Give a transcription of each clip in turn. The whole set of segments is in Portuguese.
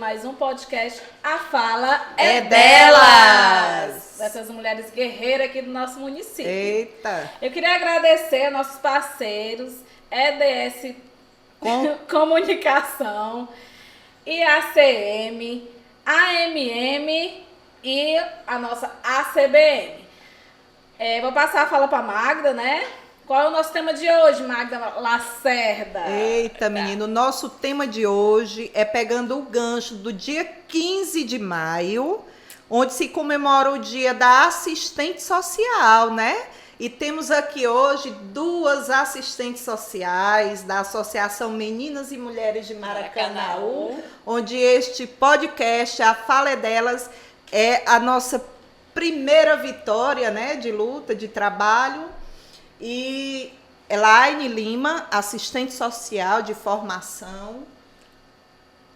mais um podcast. A fala é delas! Dessas mulheres guerreiras aqui do nosso município. Eita! Eu queria agradecer a nossos parceiros, EDS Comunicação, IACM, AMM e a nossa ACBM. Vou passar a fala para Magda, né? Qual é o nosso tema de hoje, Magda Lacerda? Eita, menino, o nosso tema de hoje é pegando o gancho do dia 15 de maio, onde se comemora o dia da assistente social, né? E temos aqui hoje duas assistentes sociais da Associação Meninas e Mulheres de Maracanaú, onde este podcast, A Fala é Delas, é a nossa primeira vitória, né, de luta, de trabalho. E Elaine Lima, assistente social de formação.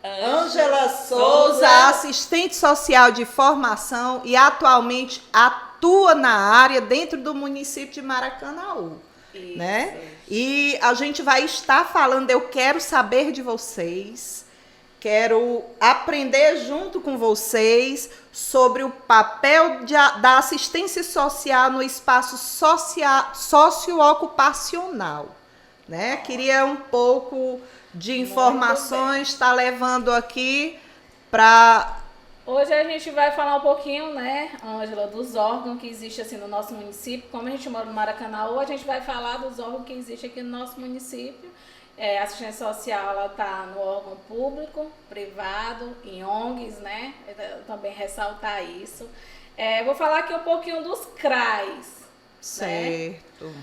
Ângela Souza, assistente social de formação e atualmente atua na área dentro do município de Maracanaú. Isso, né? Isso. E a gente vai estar falando, eu quero saber de vocês, quero aprender junto com vocês sobre o papel da assistência social no espaço socioocupacional, né? Queria um pouco de informações, está levando aqui para... Hoje a gente vai falar um pouquinho, né, Ângela, dos órgãos que existem assim, no nosso município. Como a gente mora no Maracanaú, a gente vai falar dos órgãos que existem aqui no nosso município. A assistência social, ela está no órgão público, privado, em ONGs, né? Eu também ressaltar isso. Vou falar aqui um pouquinho dos CRAs. Certo. Né?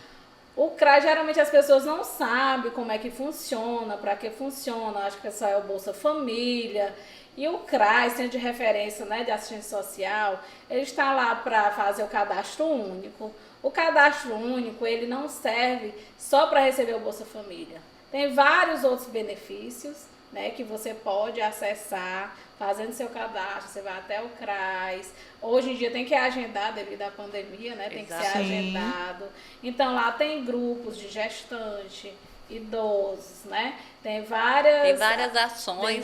O CRA, geralmente as pessoas não sabem como é que funciona, para que funciona. Acho que só é o Bolsa Família. E o CRAS, Centro de Referência, né, de Assistência Social, ele está lá para fazer o cadastro único. O cadastro único, ele não serve só para receber o Bolsa Família. Tem vários outros benefícios, né, que você pode acessar fazendo seu cadastro. Você vai até o CRAS. Hoje em dia tem que agendar devido à pandemia, né? Tem que ser agendado. Então lá tem grupos de gestante, idosos, né? Tem várias ações,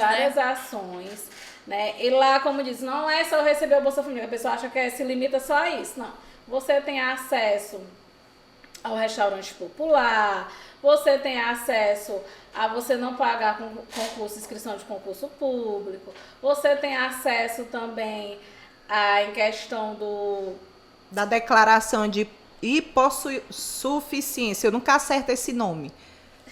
né? E lá, como diz, não é só receber o Bolsa Família. A pessoa acha que se limita só a isso. Não. Você tem acesso ao restaurante popular, você tem acesso a você não pagar com concurso, inscrição de concurso público, você tem acesso também em questão da declaração de hipossuficiência, eu nunca acerto esse nome,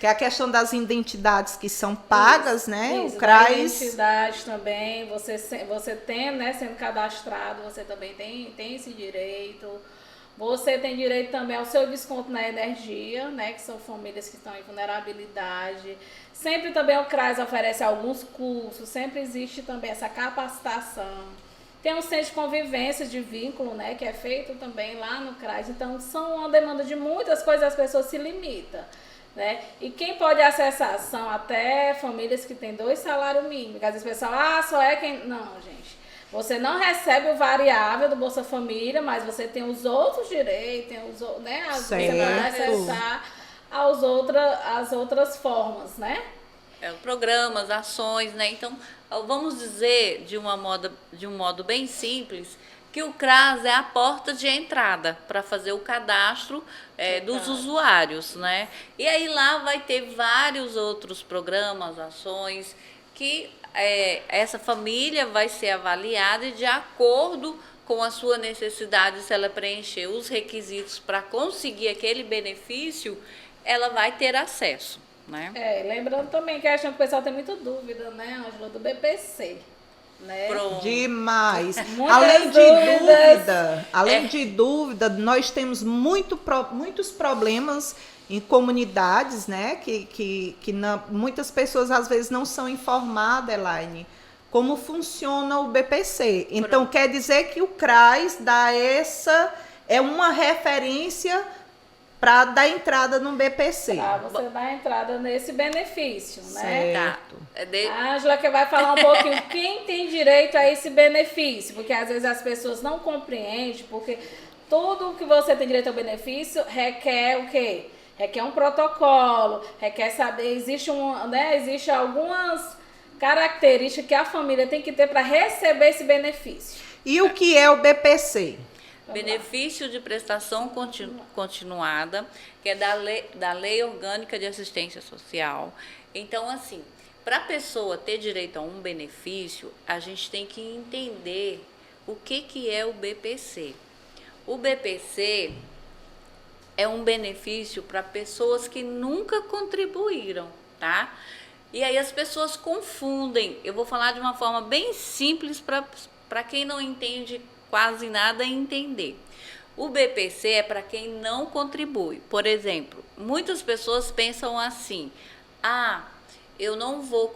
que é a questão das identidades que são pagas, isso, né? Isso, o CRAS. Identidade também, você tem, né, sendo cadastrado, você também tem esse direito. Você tem direito também ao seu desconto na energia, né, que são famílias que estão em vulnerabilidade. Sempre também o CRAS oferece alguns cursos, sempre existe também essa capacitação. Tem um centro de convivência, de vínculo, né, que é feito também lá no CRAS. Então, são uma demanda de muitas coisas, as pessoas se limitam, né? E quem pode acessar são até famílias que têm 2 salários mínimos. Às vezes o pessoal, só é quem... Não, gente. Você não recebe o variável do Bolsa Família, mas você tem os outros direitos, né? Você vai acessar as outras formas, né? Programas, ações, né? Então, vamos dizer de um modo bem simples que o CRAS é a porta de entrada para fazer o cadastro dos usuários, né? E aí lá vai ter vários outros programas, ações que essa família vai ser avaliada e de acordo com a sua necessidade, se ela preencher os requisitos para conseguir aquele benefício, ela vai ter acesso, né? Lembrando também que acho que o pessoal tem muita dúvida, né, Ângela, do BPC. Né? Demais. Além de dúvida, nós temos muitos problemas em comunidades, né? Muitas pessoas às vezes não são informadas, Elaine, como funciona o BPC. Então, quer dizer que o CRAS é uma referência para dar entrada no BPC. Para você dar entrada nesse benefício, né? Certo. A Ângela que vai falar um pouquinho quem tem direito a esse benefício, porque às vezes as pessoas não compreendem, porque tudo que você tem direito ao benefício requer o quê? Requer um protocolo, requer saber, existe algumas características que a família tem que ter para receber esse benefício. E o que é o BPC? Benefício de prestação continuada, que é da Lei Orgânica de Assistência Social. Então, assim, para a pessoa ter direito a um benefício, a gente tem que entender o que é o BPC. O BPC é um benefício para pessoas que nunca contribuíram, tá? E aí as pessoas confundem. Eu vou falar de uma forma bem simples para quem não entende quase nada entender. O BPC é para quem não contribui. Por exemplo, muitas pessoas pensam assim: eu não vou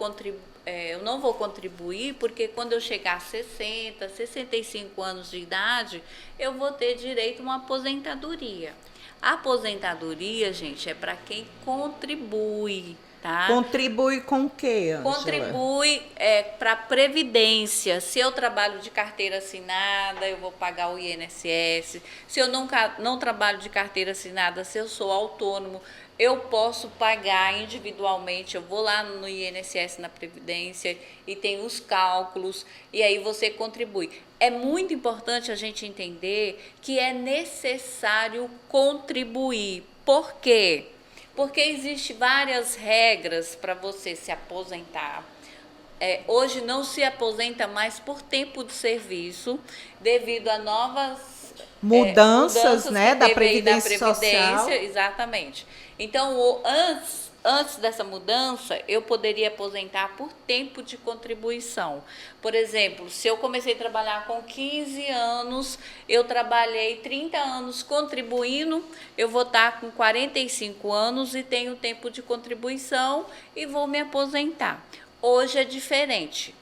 contribuir porque quando eu chegar a 60, 65 anos de idade, eu vou ter direito a uma aposentadoria. A aposentadoria, gente, é para quem contribui. Tá? Contribui com o quê, Ângela? Contribui para a Previdência. Se eu trabalho de carteira assinada, eu vou pagar o INSS. Se eu não trabalho de carteira assinada, se eu sou autônomo, eu posso pagar individualmente. Eu vou lá no INSS, na Previdência, e tem os cálculos, e aí você contribui. É muito importante a gente entender que é necessário contribuir. Por quê? Porque existem várias regras para você se aposentar. Hoje não se aposenta mais por tempo de serviço, devido a novas mudanças, né, da Previdência Social. Exatamente. Então, antes dessa mudança, eu poderia aposentar por tempo de contribuição. Por exemplo, se eu comecei a trabalhar com 15 anos, eu trabalhei 30 anos contribuindo, eu vou estar com 45 anos e tenho tempo de contribuição e vou me aposentar. Hoje é diferente.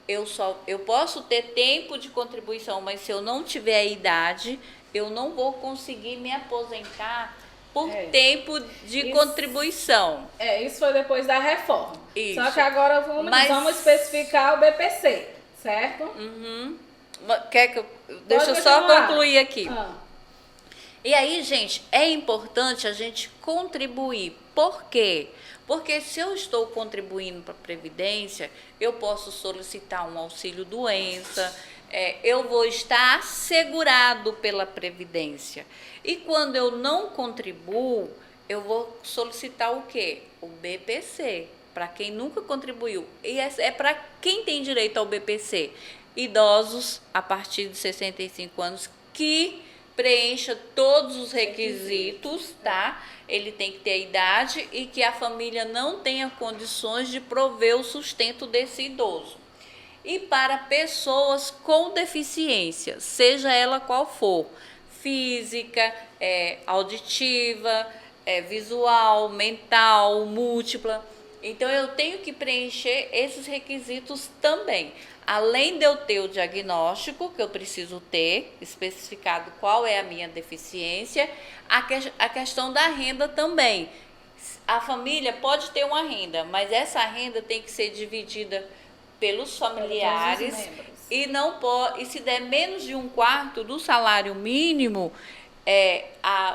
Eu posso ter tempo de contribuição, mas se eu não tiver a idade, eu não vou conseguir me aposentar por tempo de contribuição. Isso foi depois da reforma. Isso. Só que agora vamos especificar o BPC, certo? Uhum. Deixa eu só concluir aqui. E aí, gente, é importante a gente contribuir. Por quê? Porque se eu estou contribuindo para a Previdência, eu posso solicitar um auxílio-doença, eu vou estar assegurado pela Previdência. E quando eu não contribuo, eu vou solicitar o quê? O BPC, para quem nunca contribuiu. E é para quem tem direito ao BPC? Idosos a partir de 65 anos que preencha todos os requisitos, tá? Ele tem que ter a idade e que a família não tenha condições de prover o sustento desse idoso. E para pessoas com deficiência, seja ela qual for, física, auditiva, visual, mental, múltipla. Então, eu tenho que preencher esses requisitos também. Além de eu ter o diagnóstico, que eu preciso ter, especificado qual é a minha deficiência, a questão da renda também. A família pode ter uma renda, mas essa renda tem que ser dividida pelos familiares e se der menos de 1/4 do salário mínimo,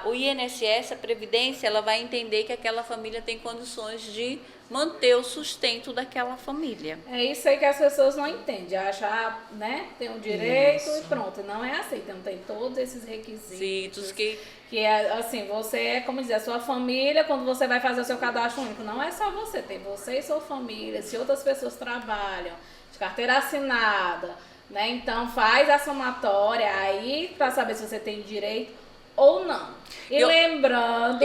o INSS, a Previdência, ela vai entender que aquela família tem condições de manter o sustento daquela família. É isso aí que as pessoas não entendem. Achar, né, tem um direito e pronto. Não é assim. Então tem todos esses requisitos. Que é assim, você é, como dizer, a sua família, quando você vai fazer o seu cadastro único, não é só você, tem você e sua família. Se outras pessoas trabalham, de carteira assinada, né, então faz a somatória aí para saber se você tem direito ou não. E lembrando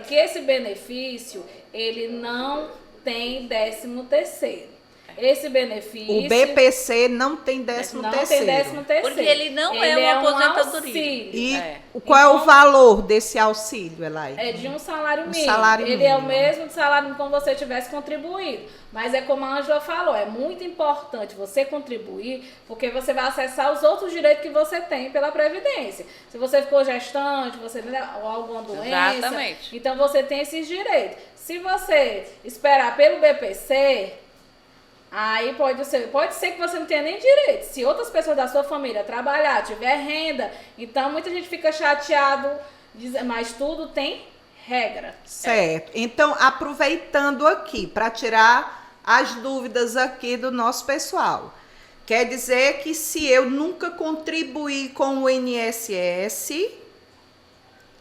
que esse benefício, ele não tem 13º. Esse benefício... O BPC não tem 13º. Não tem 13º. Porque ele não é uma aposentadoria. E qual é o valor desse auxílio, Elaine? É de um salário mínimo. Ele é o mesmo de salário mínimo como você tivesse contribuído. Mas é como a Ângela falou, é muito importante você contribuir, porque você vai acessar os outros direitos que você tem pela Previdência. Se você ficou gestante, ou alguma doença, exatamente, então você tem esses direitos. Se você esperar pelo BPC, aí pode ser que você não tenha nem direito. Se outras pessoas da sua família trabalhar, tiver renda, então muita gente fica chateado, mas tudo tem regra. Certo. Então, aproveitando aqui, para tirar as dúvidas aqui do nosso pessoal. Quer dizer que se eu nunca contribuir com o INSS,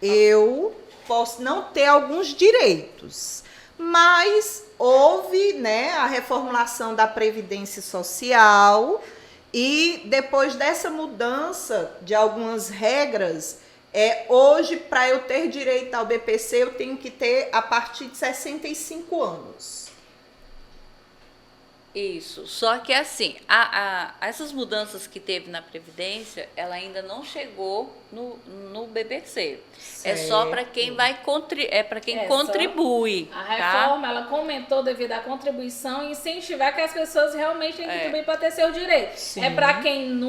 eu posso não ter alguns direitos. Mas houve, né, a reformulação da Previdência Social e depois dessa mudança de algumas regras, hoje, para eu ter direito ao BPC, eu tenho que ter a partir de 65 anos. Isso, só que assim, essas mudanças que teve na Previdência, ela ainda não chegou no BPC. É só para quem contribui. A reforma, ela comentou devido à contribuição e incentivar que as pessoas realmente têm que contribuir para ter seu direito. Sim. É para quem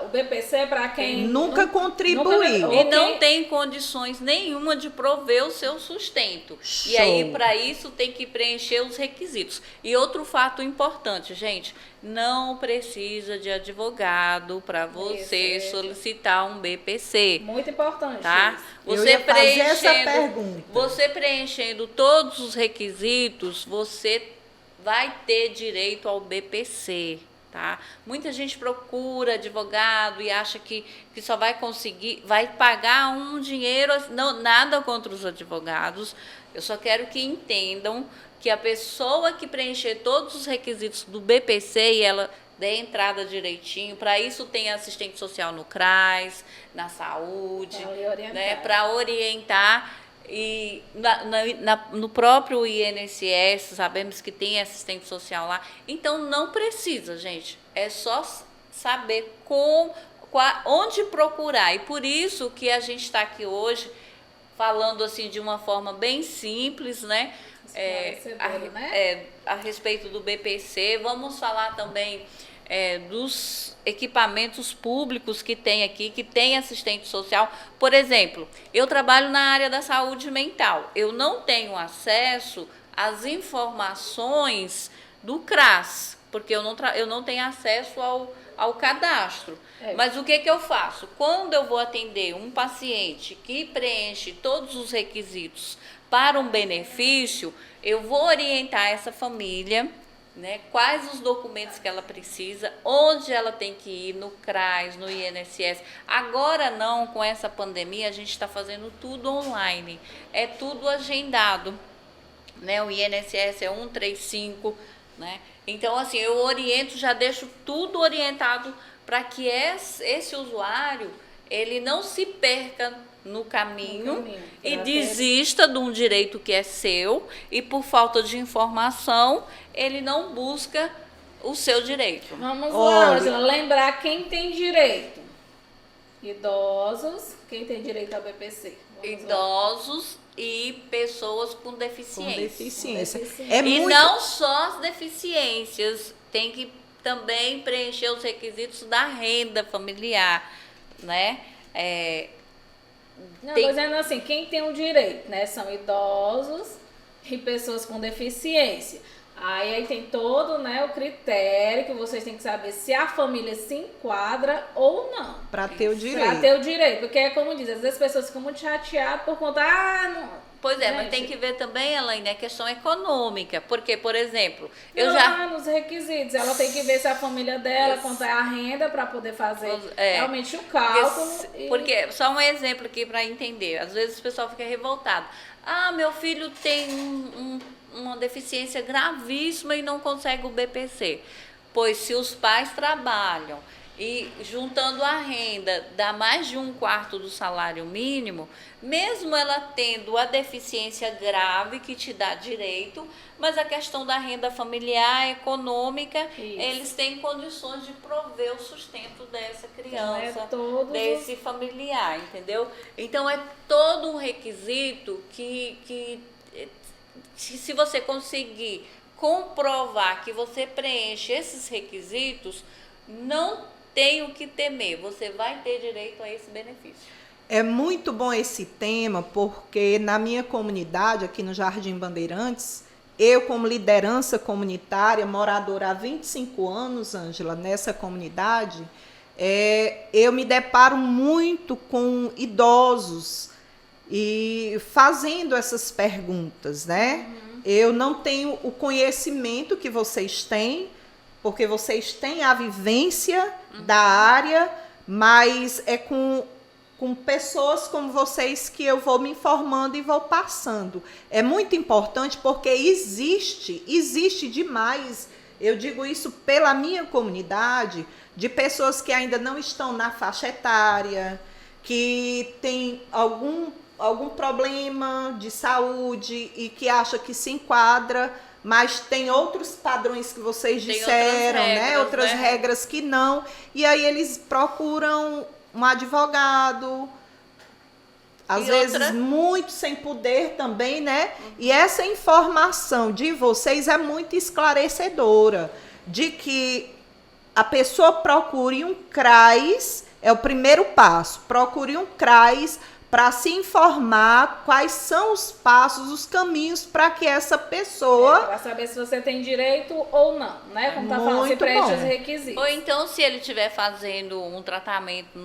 o BPC é para quem nunca contribuiu. E não tem condições nenhuma de prover o seu sustento. Show. E aí, para isso, tem que preencher os requisitos. E outro fato importante, gente, não precisa de advogado para você solicitar um BPC. Muito importante. Tá? Você preenchendo todos os requisitos, você vai ter direito ao BPC. Tá? Muita gente procura advogado e acha que só vai conseguir, vai pagar um dinheiro, não, nada contra os advogados. Eu só quero que entendam que a pessoa que preencher todos os requisitos do BPC e ela der entrada direitinho, para isso tem assistente social no CRAS, na saúde, né, para orientar. E no próprio INSS, sabemos que tem assistente social lá. Então, não precisa, gente. É só saber onde procurar. E por isso que a gente está aqui hoje, falando assim de uma forma bem simples, né? A respeito do BPC. Vamos falar também dos equipamentos públicos que tem aqui, que tem assistente social. Por exemplo, eu trabalho na área da saúde mental. Eu não tenho acesso às informações do CRAS, porque eu não tenho acesso ao cadastro. Mas o que eu faço? Quando eu vou atender um paciente que preenche todos os requisitos para um benefício, eu vou orientar essa família, né, quais os documentos que ela precisa, onde ela tem que ir, no CRAS, no INSS. Agora não, com essa pandemia, a gente está fazendo tudo online, é tudo agendado, né? O INSS é 135, né? Então, assim, eu oriento, já deixo tudo orientado para que esse usuário, ele não se perca no caminho e desista de um direito que é seu e por falta de informação ele não busca o seu direito. Vamos lá, Ângela, lembrar quem tem direito. Idosos, quem tem direito ao BPC? Idosos e pessoas com deficiência. Não só as deficiências, tem que também preencher os requisitos da renda familiar, né? Não, tô dizendo assim, quem tem o direito, né? São idosos e pessoas com deficiência. Aí tem todo, né, o critério que vocês têm que saber se a família se enquadra ou não. Para ter o direito. Para ter o direito, porque é como diz, às vezes as pessoas ficam muito chateadas por conta, não. Pois é, gente, mas tem que ver também, Elaine, a questão econômica. Porque, por exemplo, nos requisitos, ela tem que ver se a família dela, quanto é a renda para poder fazer realmente o cálculo. Porque, só um exemplo aqui para entender, às vezes o pessoal fica revoltado. Meu filho tem uma deficiência gravíssima e não consegue o BPC. Pois se os pais trabalham e juntando a renda dá mais de 1/4 do salário mínimo, mesmo ela tendo a deficiência grave que te dá direito, mas a questão da renda familiar, econômica, eles têm condições de prover o sustento dessa criança, desse familiar, entendeu? Então é todo um requisito que se você conseguir comprovar que você preenche esses requisitos, não tem o que temer, você vai ter direito a esse benefício. É muito bom esse tema, porque na minha comunidade, aqui no Jardim Bandeirantes, eu como liderança comunitária, moradora há 25 anos, Ângela, nessa comunidade, eu me deparo muito com idosos e fazendo essas perguntas, né? Eu não tenho o conhecimento que vocês têm, porque vocês têm a vivência da área, mas é com pessoas como vocês que eu vou me informando e vou passando. É muito importante porque existe demais, eu digo isso pela minha comunidade, de pessoas que ainda não estão na faixa etária, que tem algum problema de saúde e que acha que se enquadra, mas tem outros padrões que vocês disseram, outras regras que não, e aí eles procuram um advogado, às vezes muito sem poder também, né? E essa informação de vocês é muito esclarecedora, de que a pessoa procure um CRAS, é o primeiro passo, procure um CRAS para se informar quais são os passos, os caminhos para que essa pessoa... para saber se você tem direito ou não, né? Como está falando, se preenche os requisitos. Ou então, se ele estiver fazendo um tratamento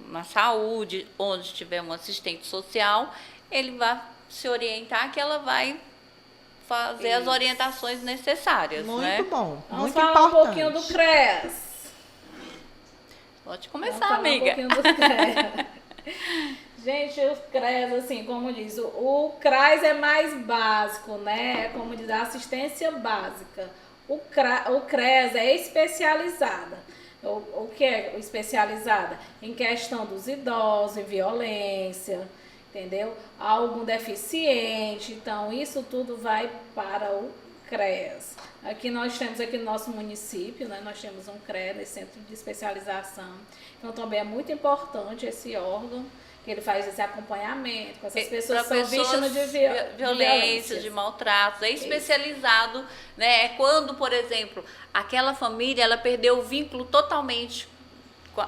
na saúde, onde tiver um assistente social, ele vai se orientar que ela vai fazer as orientações necessárias. Muito bom, Vamos muito falar importante. um pouquinho do CREAS. Pode começar, amiga. Um pouquinho do CREAS. Gente, o CREAS, assim, como diz, o CRAS é mais básico, né? É como diz, a assistência básica. O CREAS é especializada. O que é especializada? Em questão dos idosos, em violência, entendeu? Algum deficiente. Então, isso tudo vai para o CREAS. Aqui nós temos, aqui no nosso município, né, nós temos um CREAS, esse Centro de Especialização. Então, também é muito importante esse órgão, que ele faz esse acompanhamento com essas pessoas que são vítimas de violência, de maltratos. É especializado, né? É quando, por exemplo, aquela família, ela perdeu o vínculo totalmente,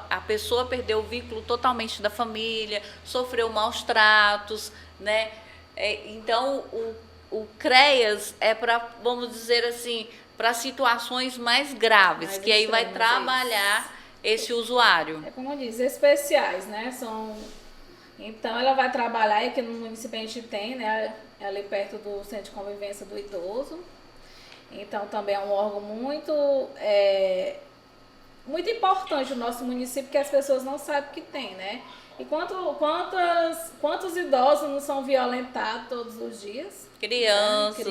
a pessoa perdeu o vínculo totalmente da família, sofreu maus tratos, né? Então, o CREAS é para, vamos dizer assim, para situações mais graves, que aí vai trabalhar esse usuário. É como diz, especiais, né? Então, ela vai trabalhar, aqui no município a gente tem, né? Ali perto do Centro de Convivência do Idoso. Então, também é um órgão muito importante no nosso município, que as pessoas não sabem que tem, né? E quantos idosos não são violentados todos os dias? Crianças.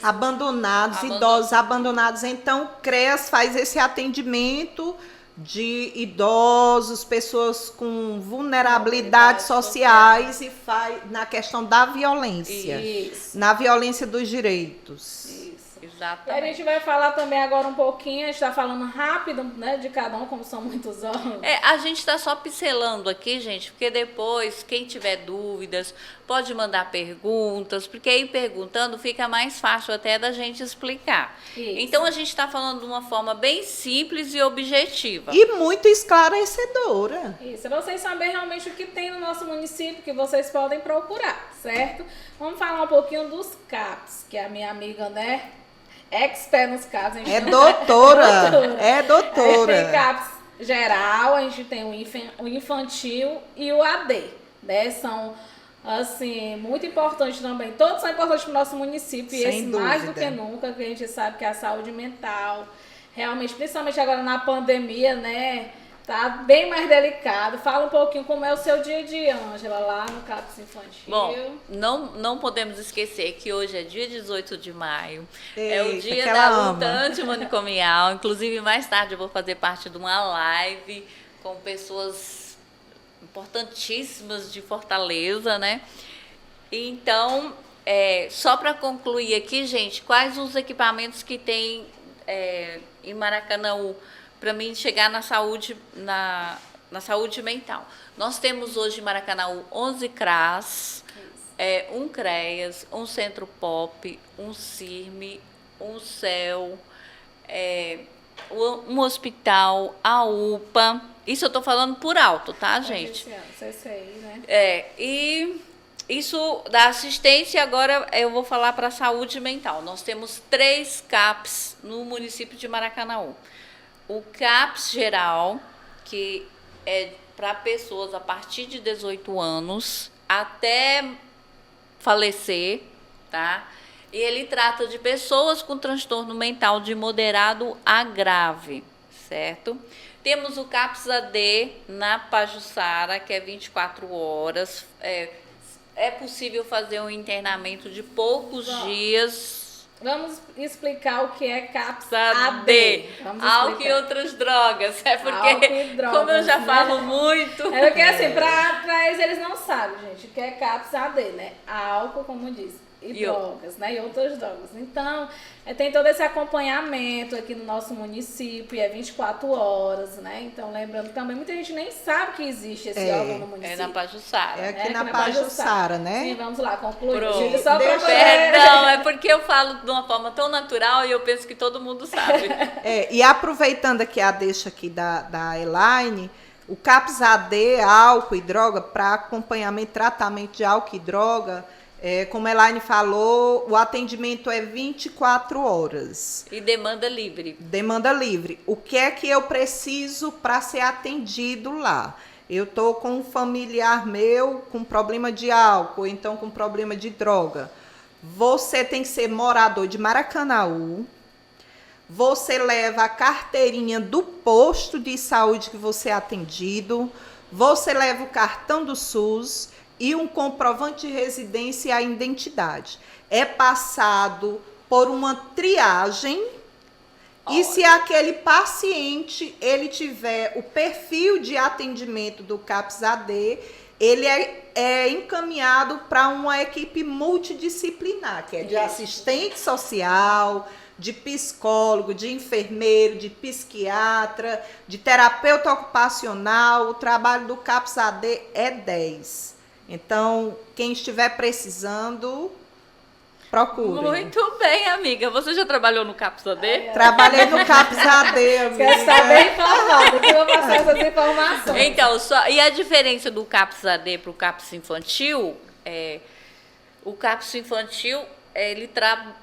Abandonados, idosos abandonados. Então, o CREAS faz esse atendimento de idosos, pessoas com vulnerabilidades sociais e faz na questão da violência. Isso. Na violência dos direitos. Isso. Exatamente. E a gente vai falar também agora um pouquinho, a gente está falando rápido, né, de cada um, como são muitos órgãos. A gente está só pincelando aqui, gente, porque depois, quem tiver dúvidas, pode mandar perguntas, porque aí perguntando fica mais fácil até da gente explicar. Isso. Então, a gente está falando de uma forma bem simples e objetiva. E muito esclarecedora. Isso, pra vocês saberem realmente o que tem no nosso município, que vocês podem procurar, certo? Vamos falar um pouquinho dos CAPs, que a minha amiga, né, expert nos CAPs. É doutora, é A gente doutora. tem CAPs geral, a gente tem o infantil e o AD, né? São, assim, muito importantes também. Todos são importantes para o nosso município, e Sem esse mais do dúvida. que nunca, que a gente sabe que é a saúde mental, realmente, principalmente agora na pandemia, né? Tá bem mais delicado. Fala um pouquinho como é o seu dia a dia, Ângela, lá no CAPS Infantil. Bom, não podemos esquecer que hoje é dia 18 de maio. É o Eita, dia que da ela luta ama. antimanicomial. Inclusive, mais tarde eu vou fazer parte de uma live com pessoas importantíssimas de Fortaleza, né? Então, só para concluir aqui, gente, quais os equipamentos que tem em Maracanaú para mim chegar na saúde mental. Nós temos hoje em Maracanaú 11 CRAS, um CREAS, um Centro Pop, um CIRME, um CEL, um hospital, a UPA. Isso eu estou falando por alto, tá, gente? CCI, né? E isso da assistência, agora eu vou falar para a saúde mental. Nós temos 3 CAPs no município de Maracanaú. O CAPS geral, que é para pessoas a partir de 18 anos até falecer, tá? E ele trata de pessoas com transtorno mental de moderado a grave, certo? Temos o CAPS AD na Pajuçara, que é 24 horas. É possível fazer um internamento de poucos dias. Vamos explicar o que é CAPS AD. Vamos Álcool explicar. e outras drogas. É porque, Álcool e drogas, como eu já né? falo muito. É porque assim, pra eles não sabem, gente, o que é CAPS AD, né? Álcool, como diz, e drogas, né? E outras drogas. Então, tem todo esse acompanhamento aqui no nosso município, e é 24 horas, né? Então, lembrando que também muita gente nem sabe que existe esse órgão no município. É na Pajuçara. É aqui na Pajuçara, né? Sim, vamos lá, concluir. Pronto. Só pra poder... Perdão, é porque eu falo de uma forma tão natural e eu penso que todo mundo sabe. E aproveitando aqui a deixa aqui da Elaine, o CAPS AD, álcool e droga, para acompanhamento, tratamento de álcool e droga, como a Elaine falou, o atendimento é 24 horas. E demanda livre. Demanda livre. O que é que eu preciso para ser atendido lá? Eu estou com um familiar meu com problema de álcool, então com problema de droga. Você tem que ser morador de Maracanaú. Você leva a carteirinha do posto de saúde que você é atendido. Você leva o cartão do SUS e um comprovante de residência e a identidade. É passado por uma triagem. E se aquele paciente ele tiver o perfil de atendimento do CAPS AD, ele é encaminhado para uma equipe multidisciplinar, que é de assistente social, de psicólogo, de enfermeiro, de psiquiatra, de terapeuta ocupacional. O trabalho do CAPS AD é 10. Então, quem estiver precisando, procure. Muito bem, amiga. Você já trabalhou no CAPS AD? Trabalhei no CAPS AD, amiga. Quer estar bem informado, que eu vou passar essas informações. Então, e a diferença do CAPS AD para o CAPS infantil? O CAPS infantil, ele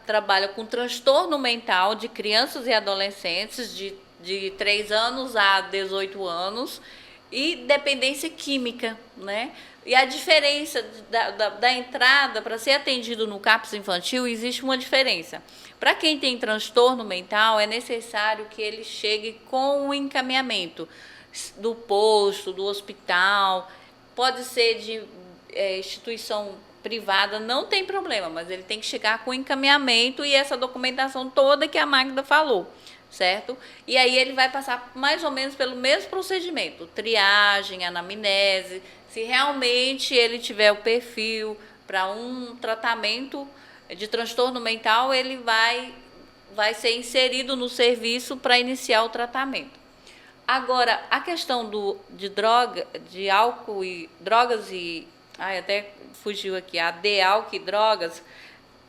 trabalha com transtorno mental de crianças e adolescentes de 3 anos a 18 anos e dependência química, né? E a diferença da entrada para ser atendido no CAPS infantil, existe uma diferença. Para quem tem transtorno mental, é necessário que ele chegue com um encaminhamento do posto, do hospital, pode ser de instituição privada, não tem problema, mas ele tem que chegar com encaminhamento e essa documentação toda que a Magda falou, certo? E aí ele vai passar mais ou menos pelo mesmo procedimento, triagem, anamnese. Se realmente ele tiver o perfil para um tratamento de transtorno mental, ele vai ser inserido no serviço para iniciar o tratamento. Agora, a questão de álcool e drogas e... até fugiu aqui, AD, álcool e drogas,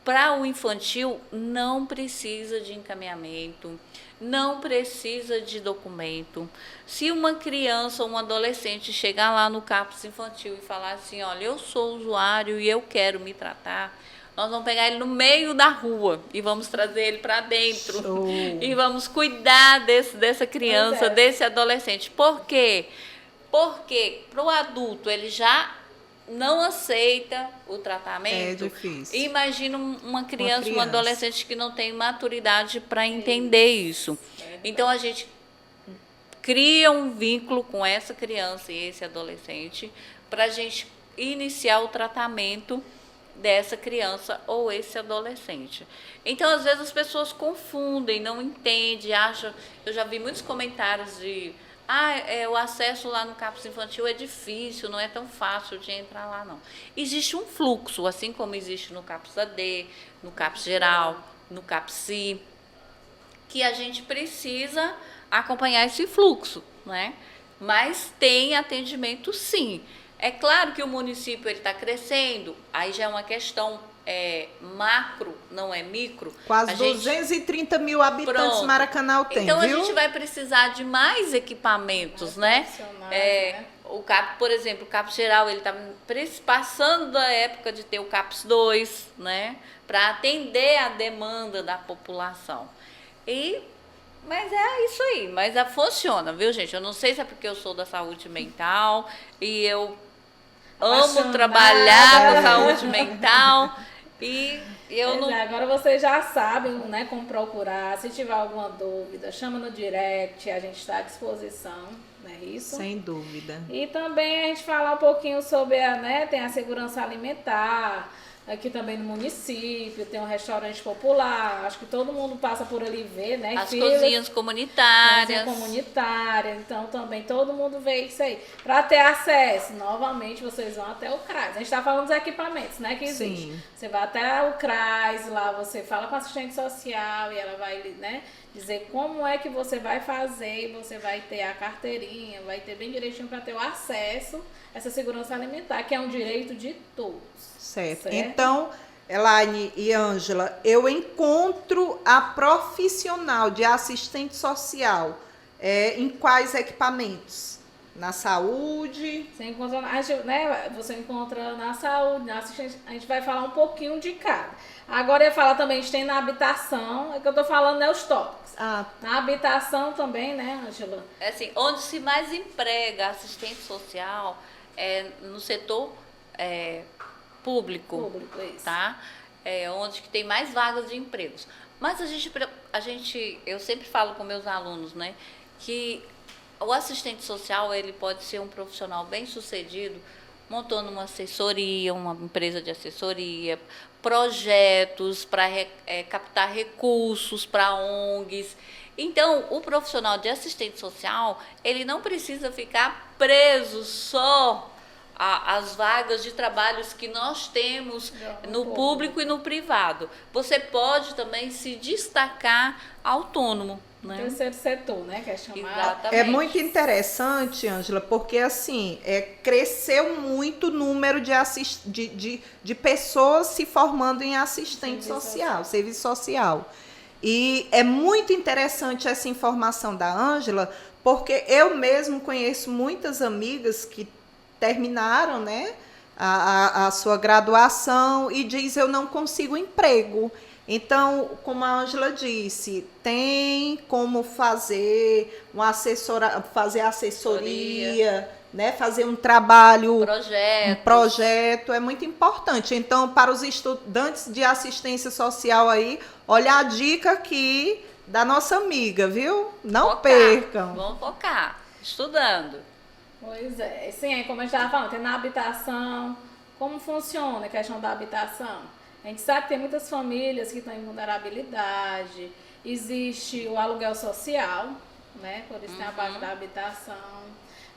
para o infantil não precisa de encaminhamento, não precisa de documento. Se uma criança ou um adolescente chegar lá no CAPS infantil e falar assim, olha, eu sou usuário e eu quero me tratar, nós vamos pegar ele no meio da rua e vamos trazer ele para dentro. Show. E vamos cuidar dessa criança, desse adolescente. Por quê? Porque para o adulto ele já não aceita o tratamento. É difícil. Imagina uma criança, um adolescente que não tem maturidade para entender isso. Então, a gente cria um vínculo com essa criança e esse adolescente para a gente iniciar o tratamento dessa criança ou esse adolescente. Então, às vezes, as pessoas confundem, não entendem, acham... Eu já vi muitos comentários de... o acesso lá no CAPS infantil é difícil, não é tão fácil de entrar lá, não. Existe um fluxo, assim como existe no CAPS AD, no CAPS geral, no CAPSI, que a gente precisa acompanhar esse fluxo, né? Mas tem atendimento, sim. É claro que o município está crescendo, aí já é uma questão macro, não é micro. Quase 230 mil habitantes Pronto. Maracanã tem, então, viu? a gente vai precisar de mais equipamentos, né? Né? O CAPS, por exemplo, o CAPS geral, ele está passando da época de ter o CAPS 2, né? Para atender a demanda da população. Mas é isso aí, mas funciona, viu, gente? Eu não sei se é porque eu sou da saúde mental e eu amo trabalhar com saúde mental e Agora vocês já sabem, né, como procurar. Se tiver alguma dúvida, chama no direct, a gente está à disposição, não é isso? Sem dúvida. E também a gente falar um pouquinho sobre tem a segurança alimentar. Aqui também no município, tem um restaurante popular, acho que todo mundo passa por ali e vê, né? As cozinhas comunitárias. Cozinha comunitária, então também todo mundo vê isso aí. Para ter acesso, novamente, vocês vão até o CRAS. A gente está falando dos equipamentos, né, que existe. Sim. Você vai até o CRAS, lá você fala com a assistente social e ela vai, né, dizer como é que você vai fazer, e você vai ter a carteirinha, vai ter bem direitinho para ter o acesso a essa segurança alimentar, que é um direito de todos. Certo. Certo. Então, Elaine e Ângela, eu encontro a profissional de assistente social em quais equipamentos? Na saúde? Você encontra, você encontra na saúde, na assistência, a gente vai falar um pouquinho de cada. Agora eu ia falar também, a gente tem na habitação, é que eu tô falando, né, os tópicos. Na habitação também, né, Ângela? É assim, onde se mais emprega assistente social é no setor público, Isso. tá? Onde que tem mais vagas de empregos. Mas eu sempre falo com meus alunos, né, que o assistente social, ele pode ser um profissional bem-sucedido, montando uma assessoria, uma empresa de assessoria, projetos para captar recursos para ONGs. Então, o profissional de assistente social, ele não precisa ficar preso só às vagas de trabalhos que nós temos no público e no privado. Você pode também se destacar autônomo. Né? Terceiro setor, né, que é chamado. Exatamente. É muito interessante, Ângela, porque assim, cresceu muito o número de pessoas se formando em assistente social, serviço social. E é muito interessante essa informação da Ângela, porque eu mesmo conheço muitas amigas que terminaram, né, a sua graduação e diz, eu não consigo emprego. Então, como a Ângela disse, tem como fazer fazer assessoria, né? Fazer um trabalho, um projeto, é muito importante. Então, para os estudantes de assistência social aí, olha a dica aqui da nossa amiga, viu? Não percam. Vamos focar, estudando. Pois é, sim, como a gente estava falando, tem na habitação, como funciona a questão da habitação? A gente sabe que tem muitas famílias que estão em vulnerabilidade, existe o aluguel social, né? Por isso tem a parte da habitação.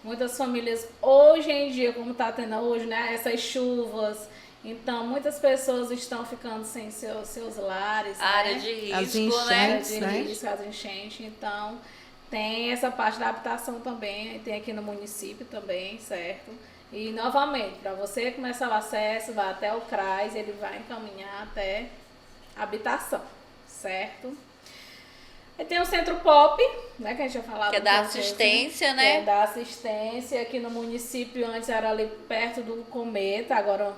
Muitas famílias, hoje em dia, como está tendo hoje, né? Essas chuvas, então muitas pessoas estão ficando sem seus lares. Área né? de risco, as enchentes, né? Área de risco, as enchentes, então tem essa parte da habitação também, tem aqui no município também, certo? E, novamente, para você começar o acesso, vai até o CRAS, ele vai encaminhar até a habitação, certo? E tem o Centro Pop, né, que a gente já falava. Que é da assistência, né? Que é da assistência, aqui no município, antes era ali perto do Cometa, agora,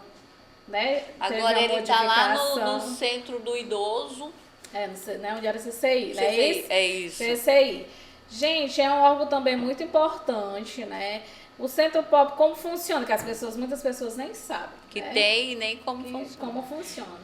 né? Agora ele está lá no Centro do Idoso. Não sei, né, onde era o CCI, né? É isso. CCI. Gente, é um órgão também muito importante, né? O Centro Pop, como funciona? Que muitas pessoas nem sabem. Que né? tem e nem como funciona.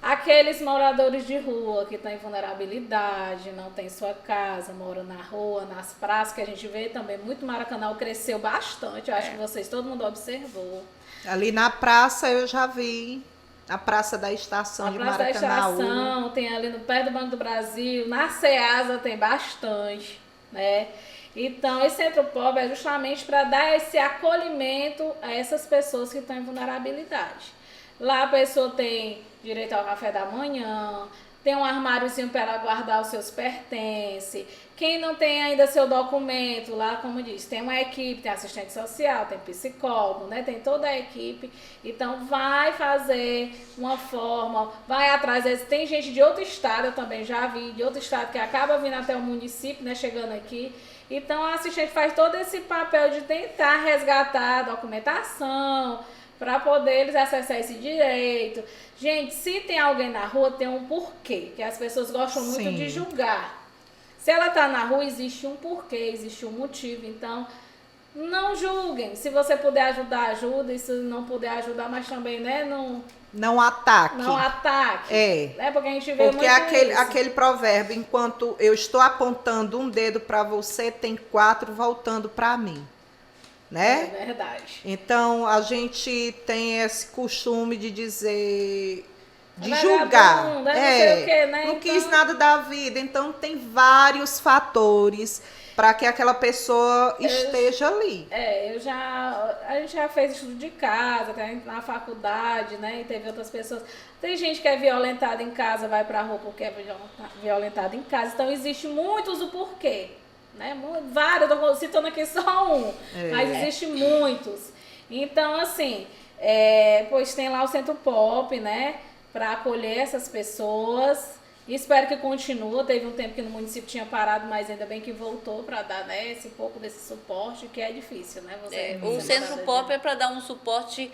Aqueles moradores de rua que estão em vulnerabilidade, não tem sua casa, moram na rua, nas praças, que a gente vê também, muito Maracanã cresceu bastante, eu acho que todo mundo observou. Ali na praça eu já vi, na Praça da Estação de Maracanã. Na Praça da Estação, tem ali no pé do Banco do Brasil, na Ceasa tem bastante, né? Então, esse Centro Pop é justamente para dar esse acolhimento a essas pessoas que estão em vulnerabilidade. Lá a pessoa tem direito ao café da manhã, tem um armáriozinho para ela guardar os seus pertences. Quem não tem ainda seu documento, lá, como eu disse, tem uma equipe, tem assistente social, tem psicólogo, né? Tem toda a equipe. Então, vai fazer uma forma, vai atrás. Tem gente de outro estado, eu também já vi, de outro estado, que acaba vindo até o município, né? Chegando aqui. Então, a assistente faz todo esse papel de tentar resgatar a documentação, para poder eles acessar esse direito. Gente, se tem alguém na rua, tem um porquê, que as pessoas gostam muito de julgar. Se ela está na rua, existe um porquê, existe um motivo. Então, Não julguem. Se você puder ajudar, ajuda. E se não puder ajudar, mas também, né, Não ataque. não ataque. É. Porque a gente vê Porque muito isso. aquele provérbio, enquanto eu estou apontando um dedo para você, tem 4 voltando para mim. Né? É verdade. Então, a gente tem esse costume de dizer, de Vagabundo, julgar. não sei o quê, né? Não Então- quis nada da vida. Então, tem vários fatores para que aquela pessoa esteja ali. A gente já fez estudo de casa, até na faculdade, né? E teve outras pessoas. Tem gente que é violentada em casa, vai pra rua porque é violentada em casa. Então, existe muitos o porquê. Né? Vários, eu tô citando aqui só um, mas existe muitos. Então, assim, pois tem lá o Centro Pop, né, para acolher essas pessoas. Espero que continue. Teve um tempo que no município tinha parado, mas ainda bem que voltou para dar, né, esse pouco desse suporte, que é difícil, né? O Centro Pop é para dar um suporte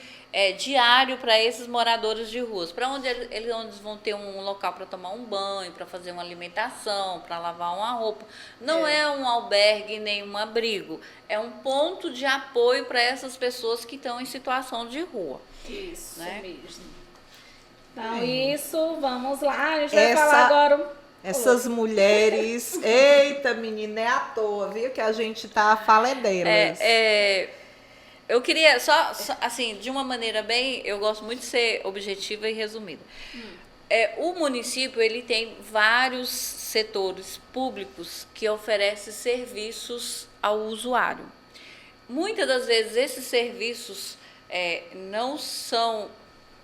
diário para esses moradores de ruas, para onde eles vão ter um local para tomar um banho, para fazer uma alimentação, para lavar uma roupa. Não é um albergue nem um abrigo, é um ponto de apoio para essas pessoas que estão em situação de rua. Isso, né? mesmo. Então, isso, vamos lá. A gente vai falar agora. Essas mulheres, eita menina, é à toa, viu? Que a gente tá a fala delas. Eu queria só, assim, de uma maneira bem, eu gosto muito de ser objetiva e resumida. O município, ele tem vários setores públicos que oferecem serviços ao usuário. Muitas das vezes esses serviços não são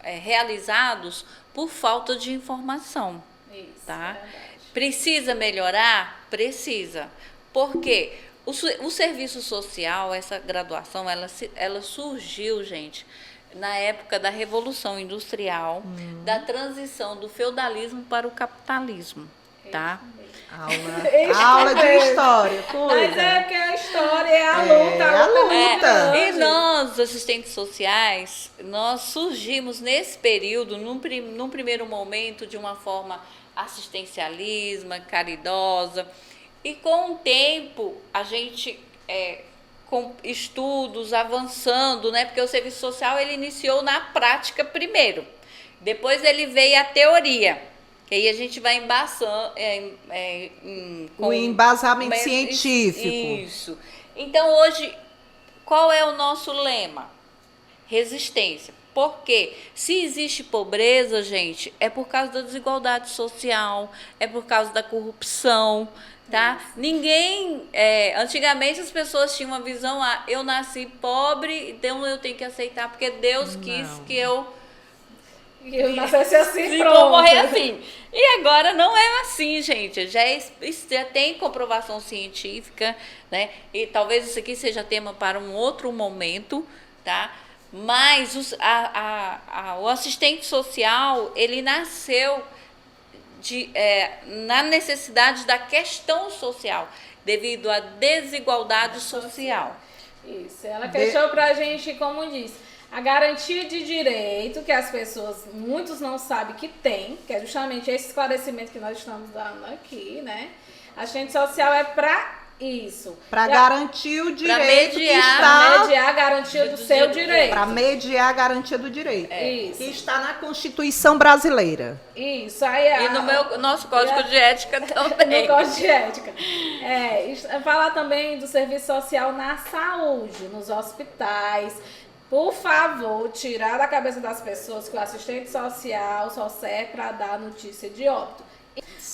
realizados por falta de informação. Isso, tá? verdade. Precisa melhorar? Precisa. Por quê? O serviço social, essa graduação, ela surgiu, gente, na época da Revolução Industrial, da transição do feudalismo para o capitalismo, tá? Aula de história, Mas é porque a história é a luta, a luta. E nós, assistentes sociais, nós surgimos nesse período, num primeiro momento, de uma forma assistencialismo, caridosa, e com o tempo, a gente, com estudos avançando, né? Porque o serviço social, ele iniciou na prática primeiro, depois ele veio a teoria, que aí a gente vai embaçando o embasamento científico. Isso. Então, hoje, qual é o nosso lema? Resistência. Porque se existe pobreza, gente, é por causa da desigualdade social, é por causa da corrupção, tá? Ninguém, antigamente as pessoas tinham uma visão, eu nasci pobre, então eu tenho que aceitar, porque Deus quis que eu nascesse assim, vou pronto. morrer assim. E agora não é assim, gente. Já tem comprovação científica, né? E talvez isso aqui seja tema para um outro momento, tá? Mas o assistente social, ele nasceu na necessidade da questão social, devido à desigualdade social. Isso, ela questionou pra gente, como disse, a garantia de direito que as pessoas, muitos não sabem que tem, que é justamente esse esclarecimento que nós estamos dando aqui, né? Assistente social é para isso. Para garantir o direito mediar, que está... Para mediar a garantia do seu direito. Para mediar a garantia do direito. Isso. Que está na Constituição brasileira. Isso. Aí, E no nosso Código de Ética também. No Código de Ética. Falar também do serviço social na saúde, nos hospitais. Por favor, tirar da cabeça das pessoas que o assistente social só serve para dar notícia de óbito.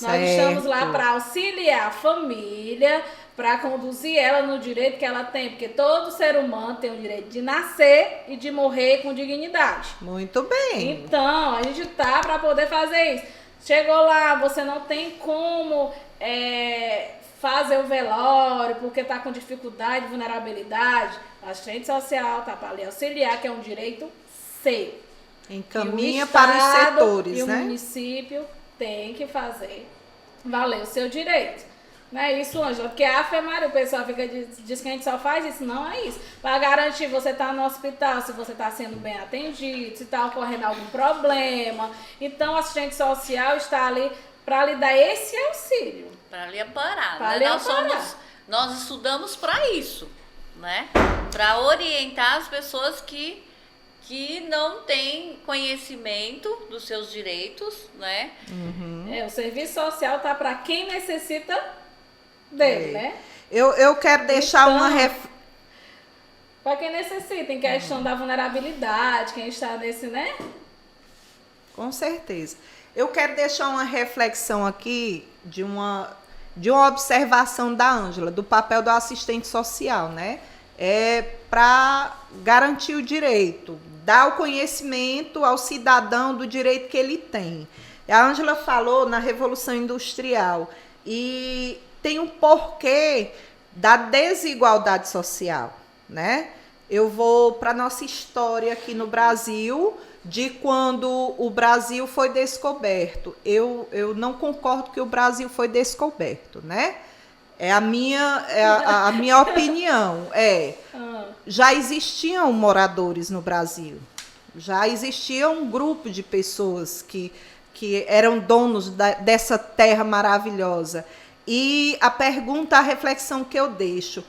Nós estamos lá para auxiliar a família, para conduzir ela no direito que ela tem, porque todo ser humano tem o direito de nascer e de morrer com dignidade. Muito bem. Então, a gente tá para poder fazer isso. Chegou lá, você não tem como fazer o velório porque tá com dificuldade, vulnerabilidade. O assistente social tá para ali auxiliar, que é um direito seu. Encaminha para os setores, e né? o município tem que fazer valer o seu direito. Não é isso, Ângela? Porque a Ave Maria, o pessoal diz que a gente só faz isso. Não é isso. Para garantir você estar no hospital, se você está sendo bem atendido, se está ocorrendo algum problema. Então, o assistente social está ali para lhe dar esse auxílio. Para lhe amparar. Pra Né? lhe amparar. Nós estudamos para isso. né? Para orientar as pessoas que não têm conhecimento dos seus direitos, né? O serviço social tá para quem necessita dele, né? Eu quero deixar Então, uma para quem necessita, em questão da vulnerabilidade, quem está nesse, né? Com certeza. Eu quero deixar uma reflexão aqui de uma observação da Ângela, do papel do assistente social, né? Para garantir o direito, dar o conhecimento ao cidadão do direito que ele tem. A Ângela falou na Revolução Industrial e tem um porquê da desigualdade social, né? Eu vou para a nossa história aqui no Brasil, de quando o Brasil foi descoberto. Eu não concordo que o Brasil foi descoberto, né? É a minha opinião. Já existiam moradores no Brasil. Já existia um grupo de pessoas que eram donos dessa terra maravilhosa. E a reflexão que eu deixo: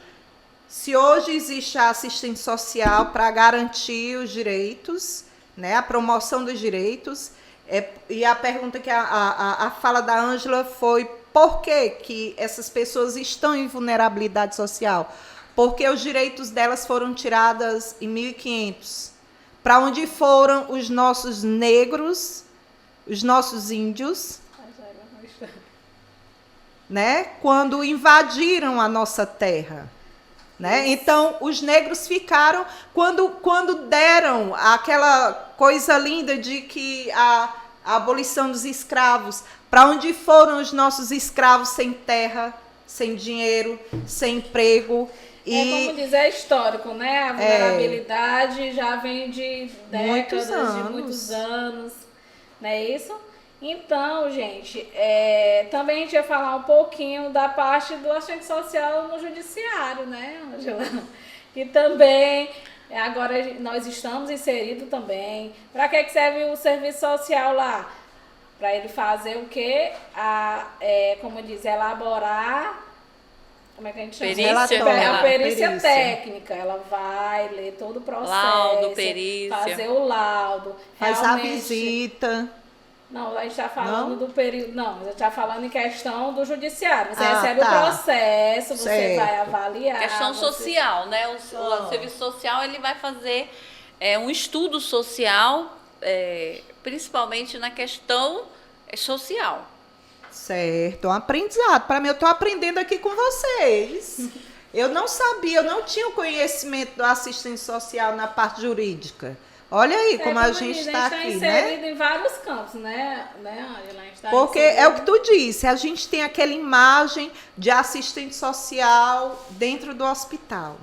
se hoje existe a assistente social para garantir os direitos, né, a promoção dos direitos, e a pergunta que a fala da Ângela foi: por que essas pessoas estão em vulnerabilidade social? Porque os direitos delas foram tirados em 1500. Para onde foram os nossos negros, os nossos índios, né, quando invadiram a nossa terra? Né? Então, os negros ficaram, quando deram aquela coisa linda de que a abolição dos escravos, para onde foram os nossos escravos sem terra, sem dinheiro, sem emprego? Como diz, é histórico, né? A vulnerabilidade já vem de décadas, de muitos anos, não é isso? Então, gente, também a gente ia falar um pouquinho da parte do assistente social no judiciário, né, Ângela? E também, agora nós estamos inseridos também. Para que serve o serviço social lá? Para ele fazer o quê? Como diz, elaborar... Como é que a gente chama? A perícia técnica. Ela vai ler todo o processo. Laudo, perícia. Fazer o laudo. Faz a visita. Não, a gente está falando do período. Não, a gente está falando em questão do judiciário. Você recebe o processo, você vai avaliar. Questão social, né? O serviço social, ele vai fazer um estudo social, principalmente na questão social. Certo, um aprendizado. Para mim, eu estou aprendendo aqui com vocês. Eu não sabia, eu não tinha o conhecimento do assistente social na parte jurídica. Olha aí como a gente está aqui, né? A gente está inserido em vários campos, né, Ângela? Porque é o que tu disse, a gente tem aquela imagem de assistente social dentro do hospital,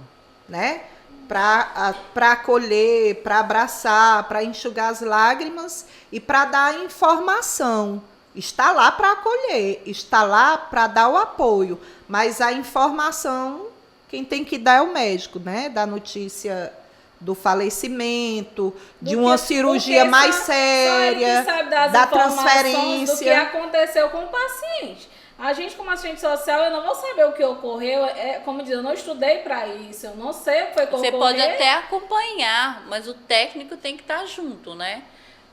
né? Para acolher, para abraçar, para enxugar as lágrimas e para dar informação. Está lá para acolher, está lá para dar o apoio, mas a informação, quem tem que dar é o médico, né? Da notícia do falecimento, de uma cirurgia mais séria, da transferência. Do que aconteceu com o paciente. A gente, como assistente social, eu não vou saber o que ocorreu. Como diz, eu não estudei para isso, eu não sei o que foi que ocorreu. Você pode até acompanhar, mas o técnico tem que estar junto, né?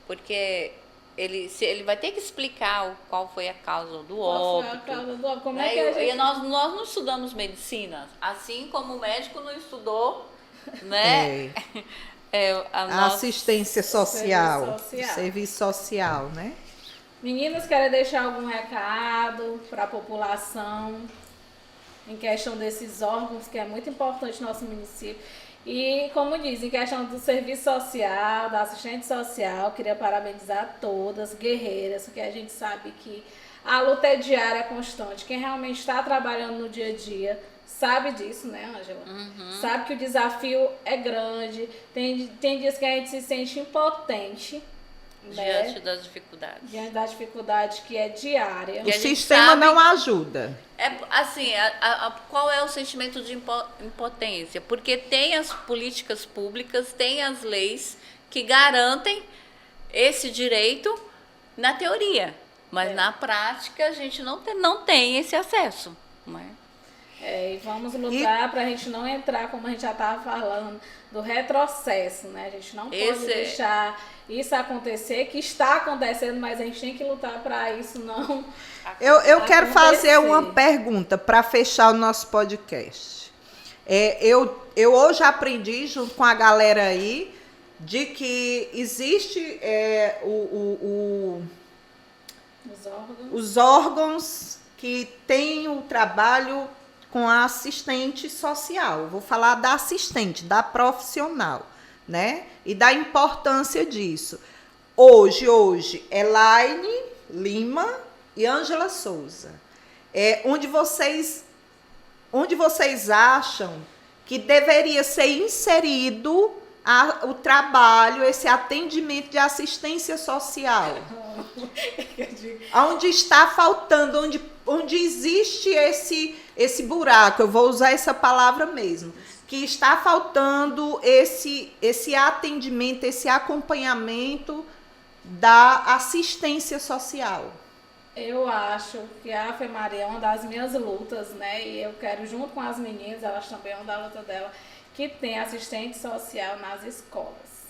Porque ele vai ter que explicar qual foi a causa do óbito. Como é que a gente... nós não estudamos medicina, assim como o médico não estudou, né? A assistência social, serviço social, né? Meninas, querem deixar algum recado para a população em questão desses órgãos, que é muito importante no nosso município? E, como diz, em questão do serviço social, da assistente social, queria parabenizar todas, guerreiras, porque a gente sabe que a luta é diária, constante. Quem realmente está trabalhando no dia a dia sabe disso, né, Ângela? Sabe que o desafio é grande. Tem dias que a gente se sente impotente, diante das dificuldades. Diante das dificuldades que é diária. O sistema não ajuda. Assim, qual é o sentimento de impotência? Porque tem as políticas públicas, tem as leis que garantem esse direito na teoria, mas na prática a gente não tem esse acesso, não é? E vamos lutar para a gente não entrar, como a gente já estava falando, do retrocesso, né? A gente não pode deixar isso acontecer, que está acontecendo, mas a gente tem que lutar para isso não Eu quero fazer uma pergunta para fechar o nosso podcast. Eu hoje aprendi, junto com a galera aí, de que existe os órgãos que têm o trabalho com a assistente social. Vou falar da assistente, da profissional, né? E da importância disso. Hoje, Elaine Lima e Ângela Souza. Onde vocês acham que deveria ser inserido o trabalho, esse atendimento de assistência social? Onde está faltando, onde existe esse buraco, eu vou usar essa palavra mesmo, que está faltando esse atendimento, esse acompanhamento da assistência social. Eu acho que a Ave Maria é uma das minhas lutas, né? E eu quero, junto com as meninas, elas também é uma da luta dela, que tem assistente social nas escolas.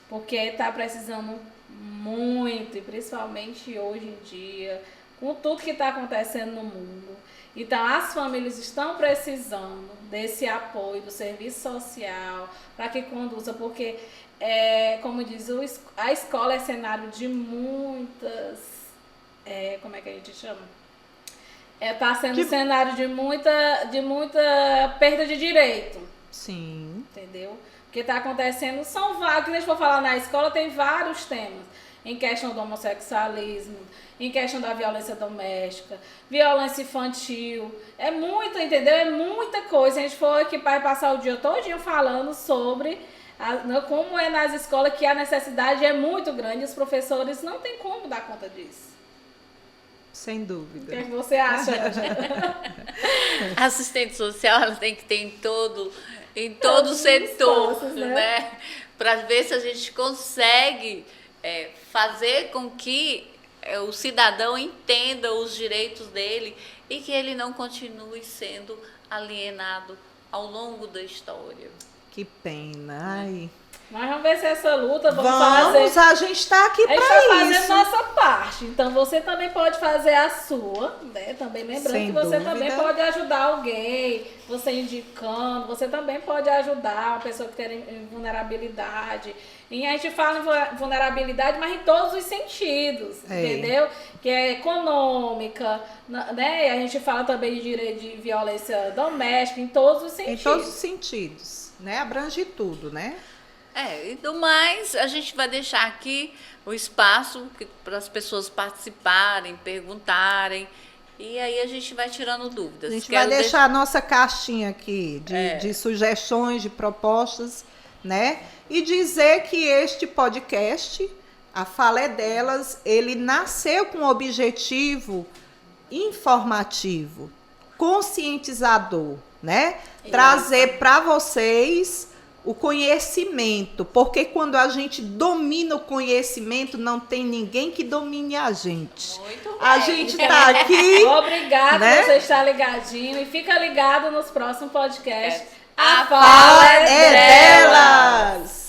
Porque está precisando muito, e principalmente hoje em dia, com tudo que está acontecendo no mundo. Então, as famílias estão precisando desse apoio do serviço social para que conduza, porque, como diz, a escola é cenário de muitas... como é que a gente chama? Está sendo cenário de muita perda de direito. Sim. Entendeu? Porque está acontecendo, são vários, que a gente for falar na escola, tem vários temas. Em questão do homossexualismo, em questão da violência doméstica, violência infantil. É muito, entendeu? É muita coisa. A gente for aqui para passar o dia todinho falando sobre como é nas escolas, que a necessidade é muito grande e os professores não têm como dar conta disso. Sem dúvida. O que você acha? Assistente social, ela tem que ter em todo o setor, esforços, né? Para ver se a gente consegue fazer com que o cidadão entenda os direitos dele e que ele não continue sendo alienado ao longo da história. Que pena, ai. Mas vamos ver se essa luta fazer. A gente está aqui para isso. A gente está fazendo nossa parte. Então você também pode fazer a sua, né? Também lembrando Sem que você dúvida. também pode ajudar alguém, você indicando, você também pode ajudar uma pessoa que tem vulnerabilidade. E a gente fala em vulnerabilidade, mas em todos os sentidos, entendeu? Que é econômica, né? E a gente fala também de direito de violência doméstica, em todos os sentidos. Em todos os sentidos, né? Abrange tudo, né? E do mais, a gente vai deixar aqui o espaço para as pessoas participarem, perguntarem, e aí a gente vai tirando dúvidas. A gente vai deixar a nossa caixinha aqui de sugestões, de propostas, né? E dizer que este podcast, A Fala é Delas, ele nasceu com um objetivo informativo, conscientizador, né? Trazer para vocês o conhecimento, porque quando a gente domina o conhecimento, não tem ninguém que domine a gente. Muito bem. A gente está aqui. Obrigada, né? Por você estar ligadinho e fica ligado nos próximos podcasts. A Fala é delas!